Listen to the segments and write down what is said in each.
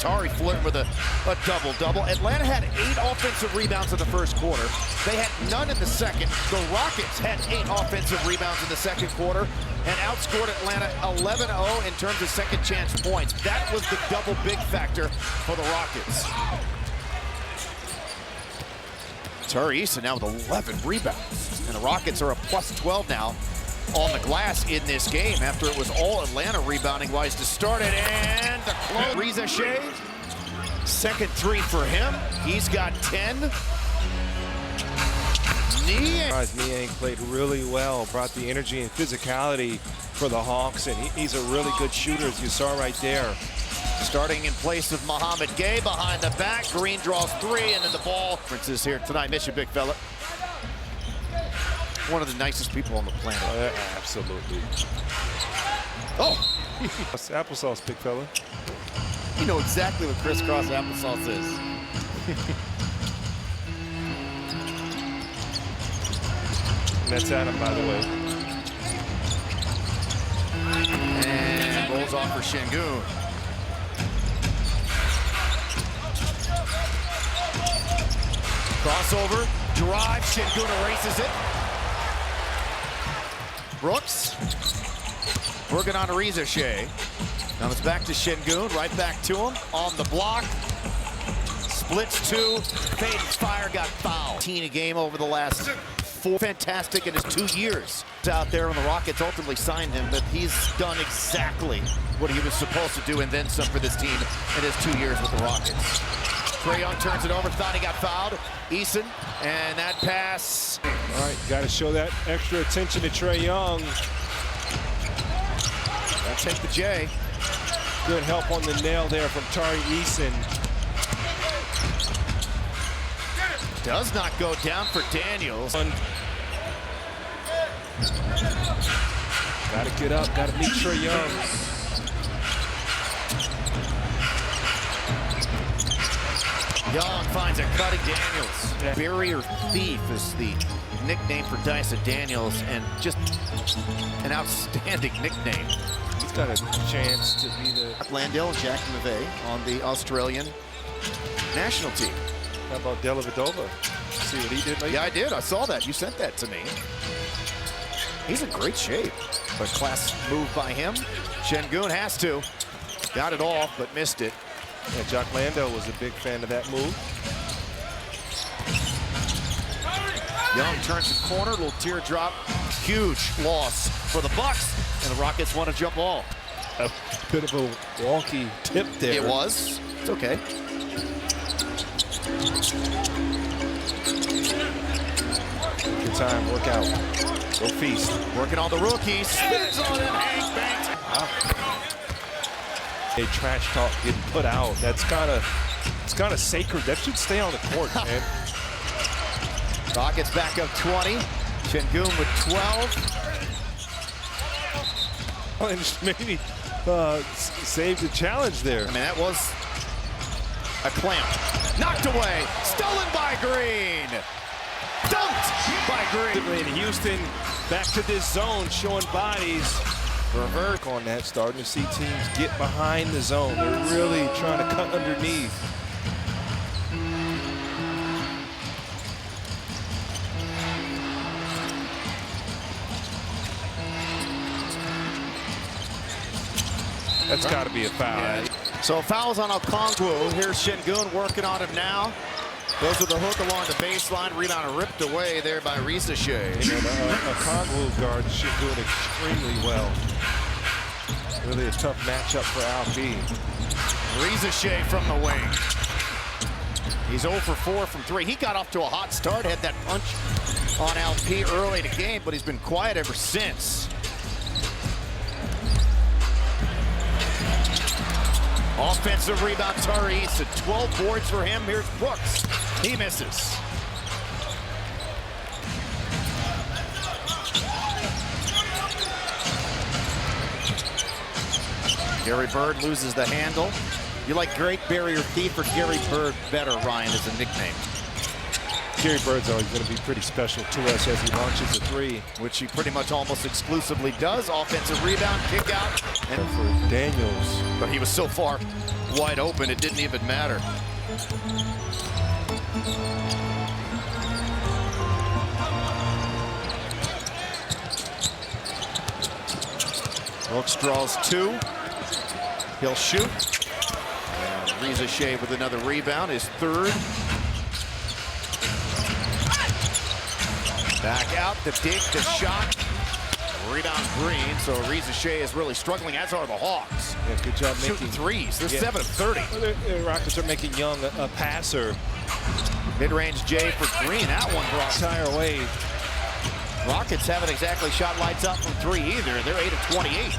Tari flirting with a double-double. Atlanta had 8 offensive rebounds in the first quarter. They had none in the second. The Rockets had 8 offensive rebounds in the second quarter and outscored Atlanta 11-0 in terms of second chance points. That was the double big factor for the Rockets. Tari Eason now with 11 rebounds. And the Rockets are a +12 now on the glass in this game after it was all Atlanta rebounding-wise to start it. And the close. Reza Shea, second 3 for him. He's got 10. Niang played really well, brought the energy and physicality for the Hawks, and he's a really good shooter, as you saw right there. Starting in place of Mohamed Gay behind the back. Green draws 3, and then the ball. Differences here tonight. Miss you, big fella. One of the nicest people on the planet. Absolutely. Oh! Applesauce, big fella. You know exactly what crisscross applesauce is. And that's Adam, by the way. And rolls off for Şengün. Crossover, drive, Şengün erases it. Brooks, working on Reza Shea. Now it's back to Şengün, right back to him, on the block. Splits 2, fade fire, got fouled. 18 a game over the last 4. Fantastic in his 2 years. Out there when the Rockets ultimately signed him, but he's done exactly what he was supposed to do and then some for this team in his 2 years with the Rockets. Trae Young turns it over, thought he got fouled. Eason, and that pass. All right, got to show that extra attention to Trae Young. I'll take the J. Good help on the nail there from Tari Eason. Does not go down for Daniels. Got to get up, got to meet Trae Young. Young finds a cutting Daniels. Yeah. Barrier Thief is the nickname for Dyson Daniels, and just an outstanding nickname. He's got a chance to be the... Landale and Jack McVeigh on the Australian national team. How about Dellavedova? See what he did lately? Yeah, I did. I saw that. You sent that to me. He's in great shape. But class move by him. Şengün has to. Got it off, but missed it. Yeah, Jock Landale was a big fan of that move. Young turns the corner, little teardrop. Huge loss for the Bucks, and the Rockets want to jump ball. A bit of a wonky tip there. It was. It's okay. Good time, work out. Go feast. Working on the rookies. Spins on him, Hank Banks. Wow. A trash talk getting put out. It's kind of sacred. That should stay on the court, man. Rockets back up 20. Şengün with 12. And maybe saved the challenge there. I mean, that was a clamp. Knocked away. Stolen by Green. Dumped by Green. In Houston, back to this zone, showing bodies. Revert on that, starting to see teams get behind the zone. They're really trying to cut underneath. That's got to be a foul. Yeah. So fouls on Okongwu. Here's Şengün working on him now. Goes with the hook along the baseline. Rebound ripped away there by Reza Shea. Okongwu guards Şengün extremely well. Really a tough matchup for Alp. Reza Shea from the wing. He's 0 for 4 from 3. He got off to a hot start, had that punch on LP early in the game, but he's been quiet ever since. Offensive rebound, Tari Eason. 12 boards for him. Here's Brooks. He misses. Gary Bird loses the handle. You like Great Barrier Thief or Gary Bird better, Ryan, as a nickname? Gary Bird's always going to be pretty special to us as he launches a 3. Which he pretty much almost exclusively does. Offensive rebound, kick out. And for Daniels. But he was so far wide open, it didn't even matter. Brooks draws 2. He'll shoot. And Reza Shea with another rebound, his 3rd. Back out, the dig, the shot. Rebound Green, so Reza Shea is really struggling, as are the Hawks. Yeah, good job shooting making threes. They're 7 of 30. Well, the Rockets are making Young a passer. Mid-range J for Green. That one brought Entire wave. Rockets haven't exactly shot lights out from 3 either. They're 8 of 28.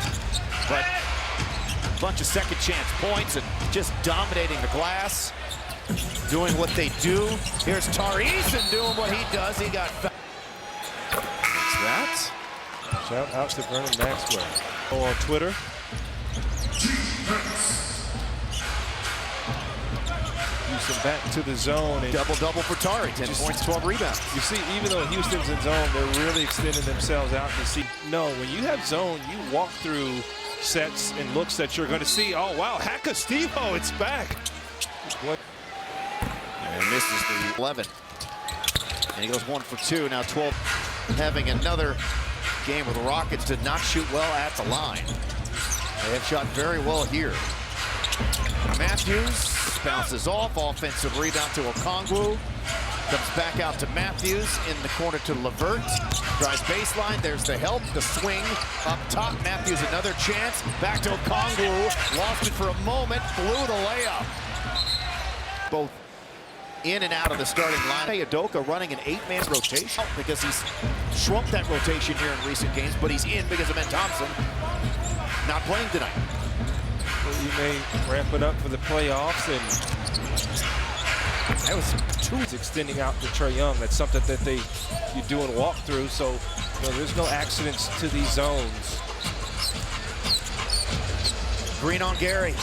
But a bunch of second chance points and just dominating the glass. Doing what they do. Here's Tari Eason doing what he does. He got fouled. What's that? Shout out to Vernon Maxwell. Oh, on Twitter. Houston back to the zone. And Double-double for Tari. 10 points, 12 rebounds. You see, even though Houston's in zone, they're really extending themselves out to see. No, when you have zone, you walk through sets and looks that you're going to see. Oh, wow, Haka Steve-O, it's back. What? And misses the 11. And he goes 1 for 2. Now 12. Having another game where the Rockets did not shoot well at the line. They have shot very well here. Matthews bounces off. Offensive rebound to Okongwu. Comes back out to Matthews. In the corner to Levert. Drives baseline. There's the help. The swing up top. Matthews another chance. Back to Okongwu. Lost it for a moment. Blew the layup. Both in and out of the starting line. Udoka running an 8-man rotation because he's shrunk that rotation here in recent games, but he's in because of Ben Thompson not playing tonight. Well, you may ramp it up for the playoffs, and that was 2. It's extending out to Trae Young. That's something that you do in walkthrough, so there's no accidents to these zones. Green on Gary.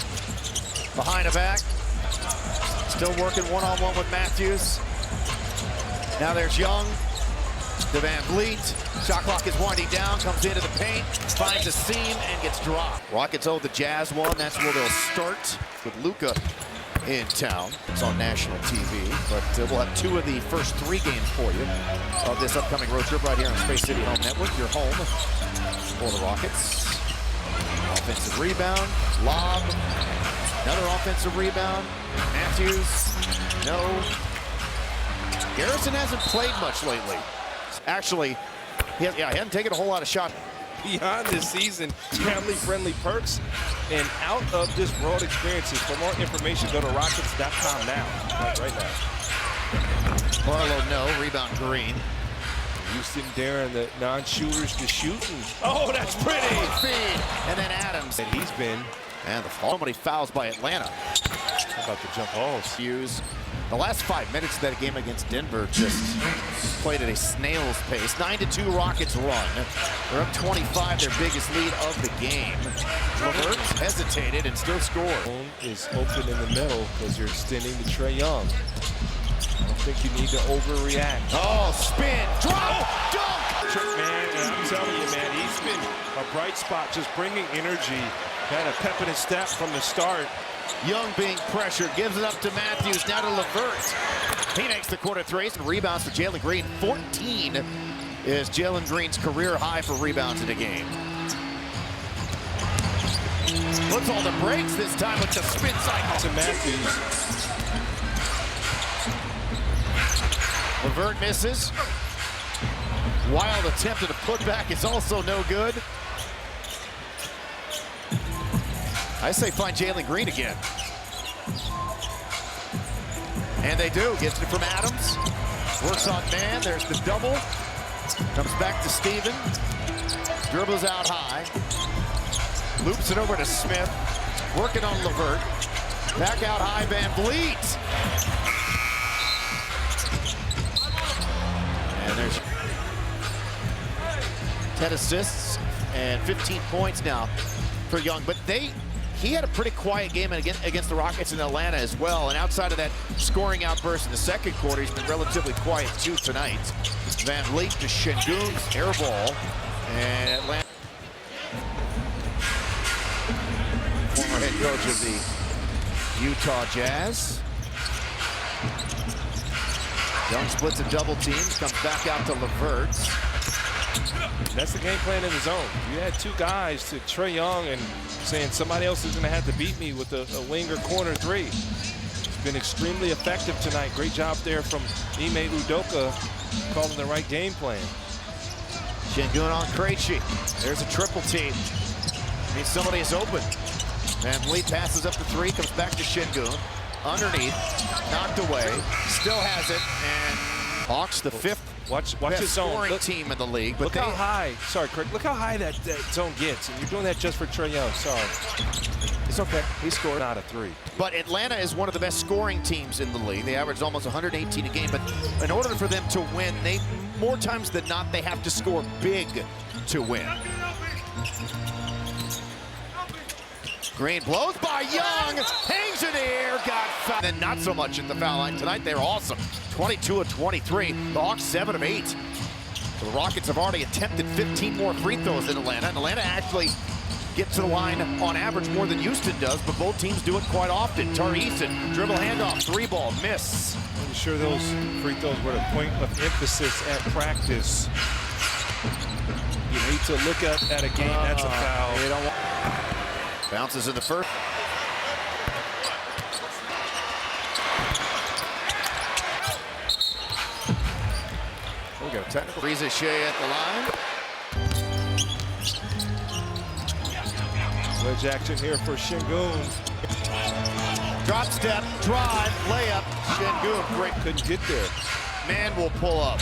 Behind the back. Still working one-on-one with Matthews. Now there's Young to Van Vliet. Shot clock is winding down, comes into the paint, finds a seam, and gets dropped. Rockets owe the Jazz one. That's where they'll start with Luka in town. It's on national TV, but we'll have 2 of the first 3 games for you of this upcoming road trip right here on Space City Home Network, your home for the Rockets. Offensive rebound, lob, another offensive rebound. Matthews, no. Garrison hasn't played much lately. Actually, he hasn't taken a whole lot of shots. Beyond this season, family-friendly perks and out of this world experiences. For more information, go to Rockets.com now. Right now. Barlow, no. Rebound Green. Houston daring the non-shooters to shoot. Oh, that's pretty. Feed. And then Adams. And he's been. And so many fouls by Atlanta. How about the jump balls? Hughes. The last 5 minutes of that game against Denver just played at a snail's pace. 9-2 Rockets run. They're up 25, their biggest lead of the game. Levert hesitated and still scored. Is open in the middle because you're extending to Trae Young. I don't think you need to overreact. Oh, spin, drop, dunk! Man, I'm telling you, man, he's been a bright spot, just bringing energy. Had a pep in his step from the start. Young being pressured, gives it up to Matthews, now to Levert. He makes the corner threes and rebounds for Jalen Green. 14 is Jalen Green's career high for rebounds in a game. Puts all the breaks this time with the spin cycle. To Matthews. Levert misses. Wild attempt at a putback is also no good. I say find Jalen Green again. And they do. Gets it from Adams. Works on man. There's the double. Comes back to Steven. Dribbles out high. Loops it over to Smith. Working on Levert. Back out high, Van Vliet. And there's 10 assists and 15 points now for Young. But he had a pretty quiet game against the Rockets in Atlanta as well. And outside of that scoring outburst in the second quarter, he's been relatively quiet too tonight. Van Vliet to Şengün's air ball. And Atlanta. Former head coach of the Utah Jazz. Young splits a double teams, comes back out to LeVert. That's the game plan in the zone. You had two guys to Trae Young and saying somebody else is going to have to beat me with a wing or corner three. It's been extremely effective tonight. Great job there from Ime Udoka calling the right game plan. Şengün on Krejci. There's a triple team. Means somebody is open. Van Vliet passes up the three, comes back to Şengün. Underneath, knocked away, still has it, and Hawks the fifth Watch best his zone. scoring team in the league. But look how high, sorry, Craig, look how high that zone gets. And you're doing that just for Trae Young, sorry. It's okay, he scored. Not a three. But Atlanta is one of the best scoring teams in the league. They average almost 118 a game, but in order for them to win, more times than not, they have to score big to win. Green blows by Young, hangs in the air, got fouled. And not so much at the foul line tonight. They're awesome. 22 of 23. The Hawks 7 of 8. So the Rockets have already attempted 15 more free throws than Atlanta. And Atlanta actually gets to the line on average more than Houston does, but both teams do it quite often. Tari Eason, dribble handoff, three ball, miss. I'm sure those free throws were the point of emphasis at practice. You need to look at a game, that's a foul. They don't want... Bounces in the first. We got a technical. Reza Shea at the line. Wedge action here for Şengün. Drop step, drive, layup. Şengün, great. Couldn't get there. Man will pull up.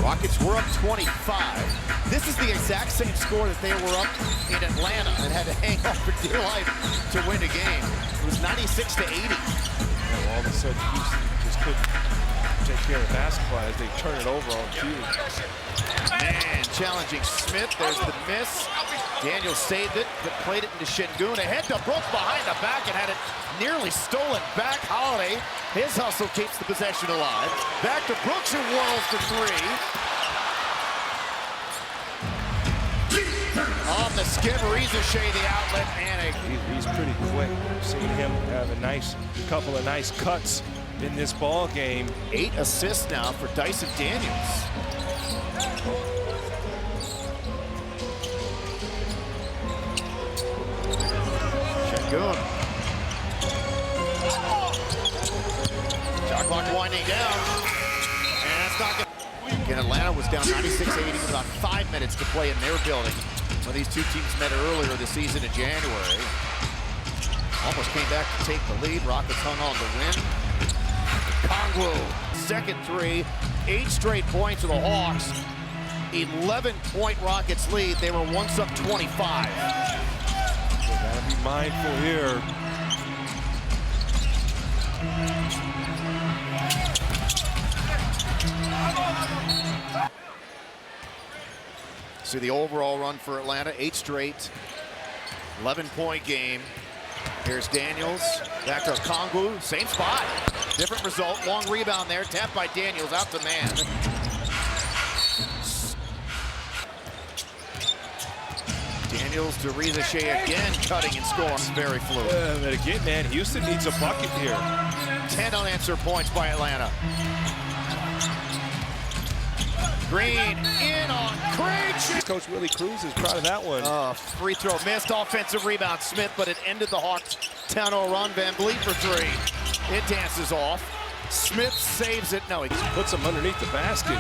Rockets were up 25. This is the exact same score that they were up in Atlanta and had to hang on for dear life to win a game. It was 96 to 80. All of a sudden, Houston just couldn't take care of basketball as they turn it over on cue. Man, challenging Smith. There's the miss. Daniels saved it, but played it into Şengün. Ahead to Brooks behind the back and had it nearly stolen back. Holiday, his hustle keeps the possession alive. Back to Brooks, who whirls for three. On the skip, Reza Shea, the outlet, and he's pretty quick. We've seen him have a couple of nice cuts in this ball game. 8 assists now for Dyson Daniels. Şengün. Shot clock winding down. And that's not good. Again, Atlanta was down 96-80 with about 5 minutes to play in their building when these two teams met earlier this season in January. Almost came back to take the lead. Rockets hung on to win. Kongwu, second three, 8 straight points for the Hawks. 11-point Rockets lead. They were once up 25. So gotta be mindful here. See the overall run for Atlanta, 8 straight, 11-point game. Here's Daniels, back to Kongwu, same spot. Different result, long rebound there, tapped by Daniels, out to man. Daniels to Reza Shea again, cutting and scoring. Very fluid. But again, man, Houston needs a bucket here. 10 unanswered points by Atlanta. Green in on Krejci. Coach Willie Cruz is proud of that one. Free throw missed, offensive rebound Smith, but it ended the Hawks' 10-0 run. Van Vliet for three. It dances off. Smith saves it. No, he puts him underneath the basket.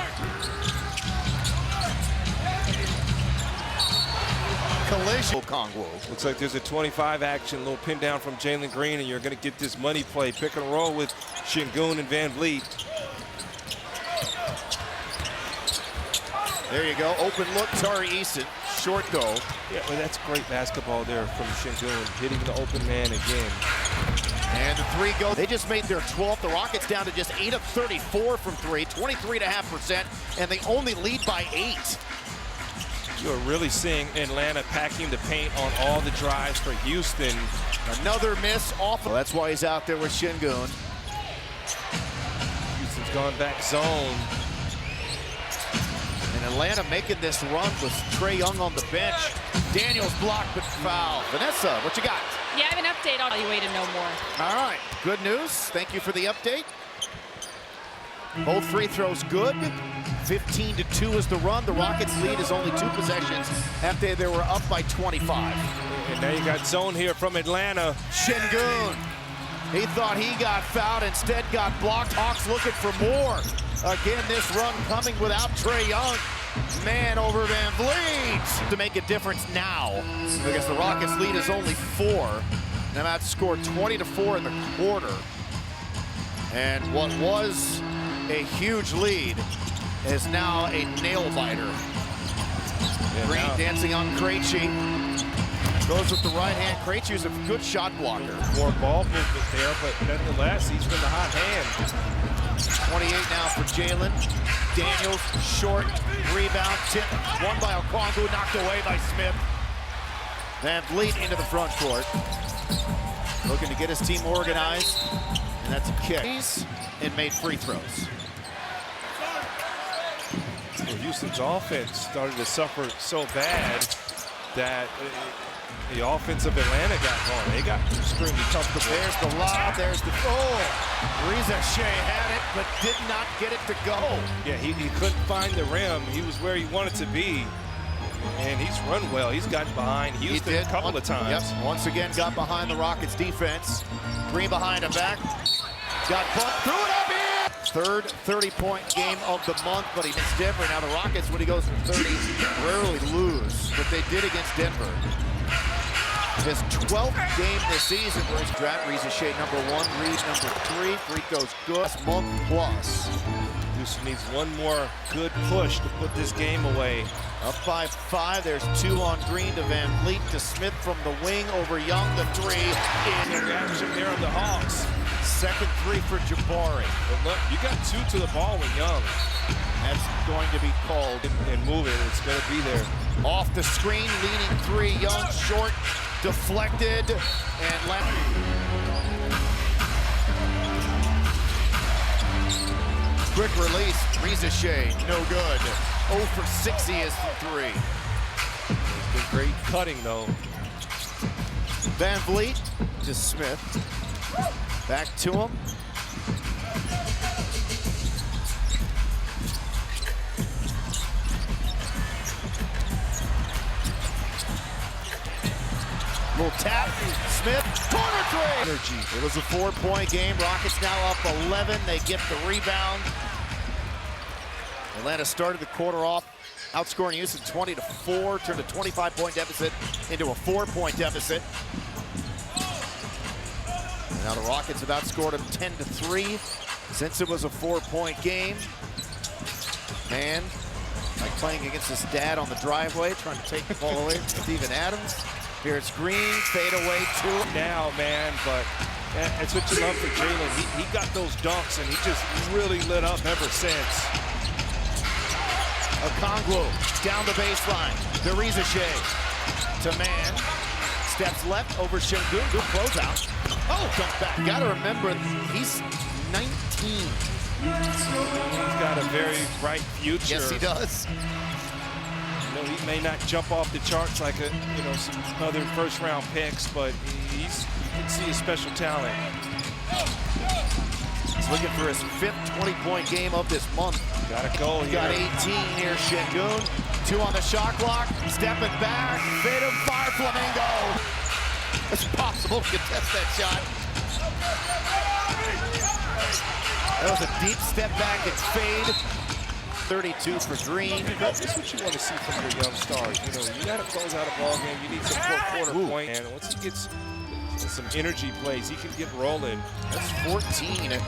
Collision. Kongwu. Looks like there's a 25 action, little pin down from Jalen Green, and you're going to get this money play. Pick and roll with Şengün and Van Vliet. There you go. Open look, Tari Eason. Short goal. Yeah, well, that's great basketball there from Şengün, hitting the open man again. And the three go. They just made their 12th. The Rockets down to just 8 of 34 from three, 23.5%, and they only lead by 8. You're really seeing Atlanta packing the paint on all the drives for Houston. Another miss off. Well, that's why he's out there with Şengün. Houston's gone back zone. And Atlanta making this run with Trae Young on the bench. Daniels blocked but foul. Vanessa, what you got? Yeah, I have an update. I'll tell you wait to know more. All right, good news. Thank you for the update. Both free throws good. 15-2 is the run. The Rockets' lead is only 2 possessions after they were up by 25. And now you got zone here from Atlanta. Şengün. He thought he got fouled, instead got blocked. Hawks looking for more. Again, this run coming without Trae Young. Man over Van Vliet to make a difference now, because the Rockets' lead is only 4. Now that scored 20-4 in the quarter. And what was a huge lead is now a nail-biter. Yeah, Green now dancing on Krejci. Goes with the right hand. Krejci is a good shot blocker. more ball movement there, but nonetheless, he's been the hot hand. 28 now for Jalen. Daniels, short, rebound, tip, won by Okongwu, knocked away by Smith. Van Vliet into the front court. Looking to get his team organized, and that's a kick. And made free throws. Well, Houston's offense started to suffer so bad that the offense of Atlanta got going. They got extremely comfortable. There's the lob, there's the Reza Shea had it, but did not get it to go. Yeah, he couldn't find the rim. He was where he wanted to be. And he's run well. He's gotten behind Houston a couple of times. Yep, once again got behind the Rockets defense. Green behind him back. Got butt, threw it up in! Third 30-point game of the month, but he missed Denver. Now the Rockets, when he goes from 30, rarely lose, but they did against Denver. His 12th game this season, where he's draft Reza Shea #1, Reed #3. Free throws good, month plus. Houston needs one more good push to put this game away. Up by 5, there's 2 on Green to Van Vliet to Smith from the wing over Young, the 3. In reaction there on the Hawks. Second 3 for Jabari. But look, you got 2 to the ball with Young. That's going to be called. And move it, it's going to be there. Off the screen, leaning 3, Young short, deflected, and left. Quick release, Reza Shea, no good. 0 for 6 he is from 3. It's been great cutting though. Van Vliet to Smith. Back to him. Little tap, Smith, corner 3! Energy. It was a 4-point game. Rockets now up 11. They get the rebound. Atlanta started the quarter off outscoring Houston 20-4, turned a 25-point deficit into a 4-point deficit. And now the Rockets have outscored them 10-3 since it was a 4-point game. Man, like playing against his dad on the driveway, trying to take the ball away from Steven Adams. Here it's Green, fade away 2. Now, man, but that's what you love for Jalen. He got those dunks, and he just really lit up ever since. Okongwu down the baseline. To Reza Shea. To Man. Steps left over Şengün. Good closeout. Oh, dump back. Gotta remember, he's 19. He's got a very bright future. Yes, he does. You know, he may not jump off the charts like some other first-round picks, but you can see his special talent. He's looking for his 5th 20-point game of this month. Gotta go here. Got 18 here, Şengün. 2 on the shot clock. Stepping back. Fade him, fire Flamingo. It's possible to contest that shot. That was a deep step back and fade. 32 for Green. That's what you want to see from your young stars. You know, you got to close out a ball game. You need some fourth-quarter points. And once he gets some energy plays, he can get rolling. That's 14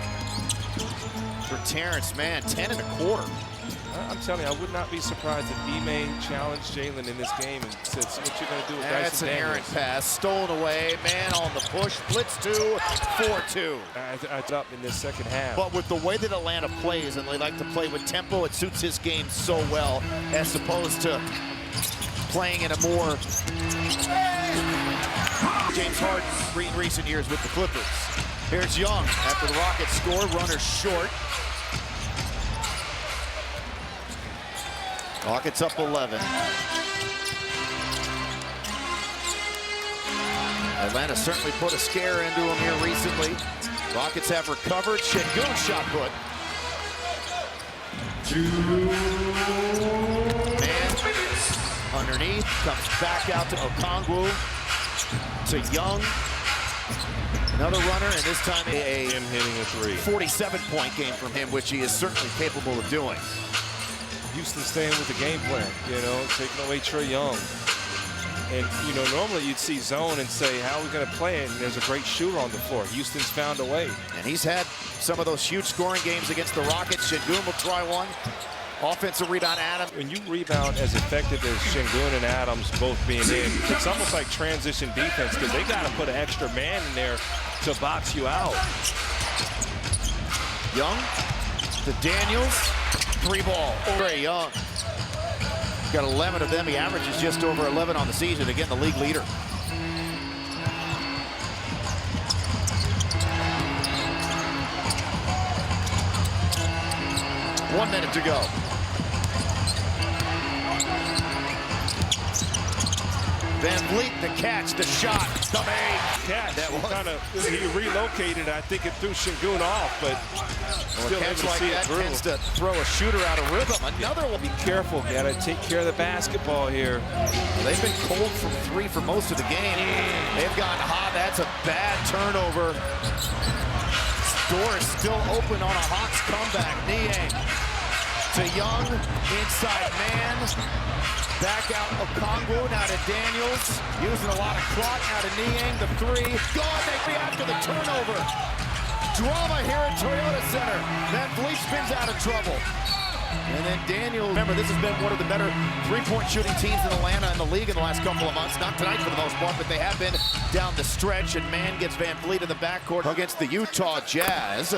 for Terrence. Man, 10 and a quarter. I'm telling you, I would not be surprised if Ime challenged Jalen in this game and said, see what you're going to do with Dyson That's an errant Daniels. pass. Stolen away. Man on the push. Blitz 2, 4-2. It's up in this second half. But with the way that Atlanta plays, and they like to play with tempo, it suits his game so well, as opposed to playing in a more James Harden in recent years with the Clippers. Here's Young after the Rockets score. Runner short. Rockets up 11. Atlanta certainly put a scare into him here recently. Rockets have recovered. Şengün shot put. Man underneath, comes back out to Okongwu, to Young. Another runner, and this time Him hitting a three. 47-point game from him, which he is certainly capable of doing. Houston staying with the game plan, you know, taking away Trae Young. And, you know, normally you'd see zone and say, how are we going to play it? And there's a great shooter on the floor. Houston's found a way. And he's had some of those huge scoring games against the Rockets. Şengün will try one. Offensive rebound, Adams. When you rebound as effective as Şengün and Adams both being in, it's almost like transition defense because they got to put an extra man in there to box you out. Young to Daniels. Three ball. Trae Young. Got 11 of them. He averages just over 11 on the season. Again, the league leader. One minute to go. VanVleet, the catch, the shot, the make. Catch. He relocated. I think it threw Şengün off, but still a able catch to like see that it through. tends to throw a shooter out of rhythm. Another one. Be careful. Got to take care of the basketball here. They've been cold from three for most of the game. They've gotten hot. That's a bad turnover. Door is still open on a Hawks comeback. Niang to Young, inside man. Back out Okongwu, now to Daniels. Using a lot of clock, now to Niang, the three. Gone, they after the turnover. Drama here at Toyota Center. VanVleet spins out of trouble. And then Daniels, remember, this has been one of the better three-point shooting teams in Atlanta in the league in the last couple of months. Not tonight for the most part, but they have been down the stretch. And man gets VanVleet in the backcourt against the Utah Jazz.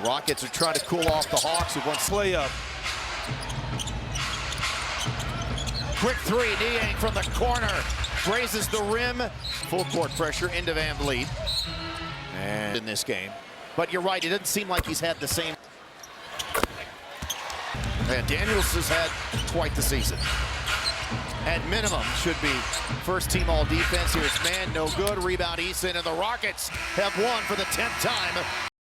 Rockets are trying to cool off the Hawks who won Play up. Quick three, Niang from the corner. Grazes the rim. Full court pressure into VanVleet. And in this game. But you're right, it doesn't seem like he's had the same. And Daniels has had quite the season. At minimum, should be first team all defense. Here's man, no good. Rebound Eason, and the Rockets have won for the 10th time.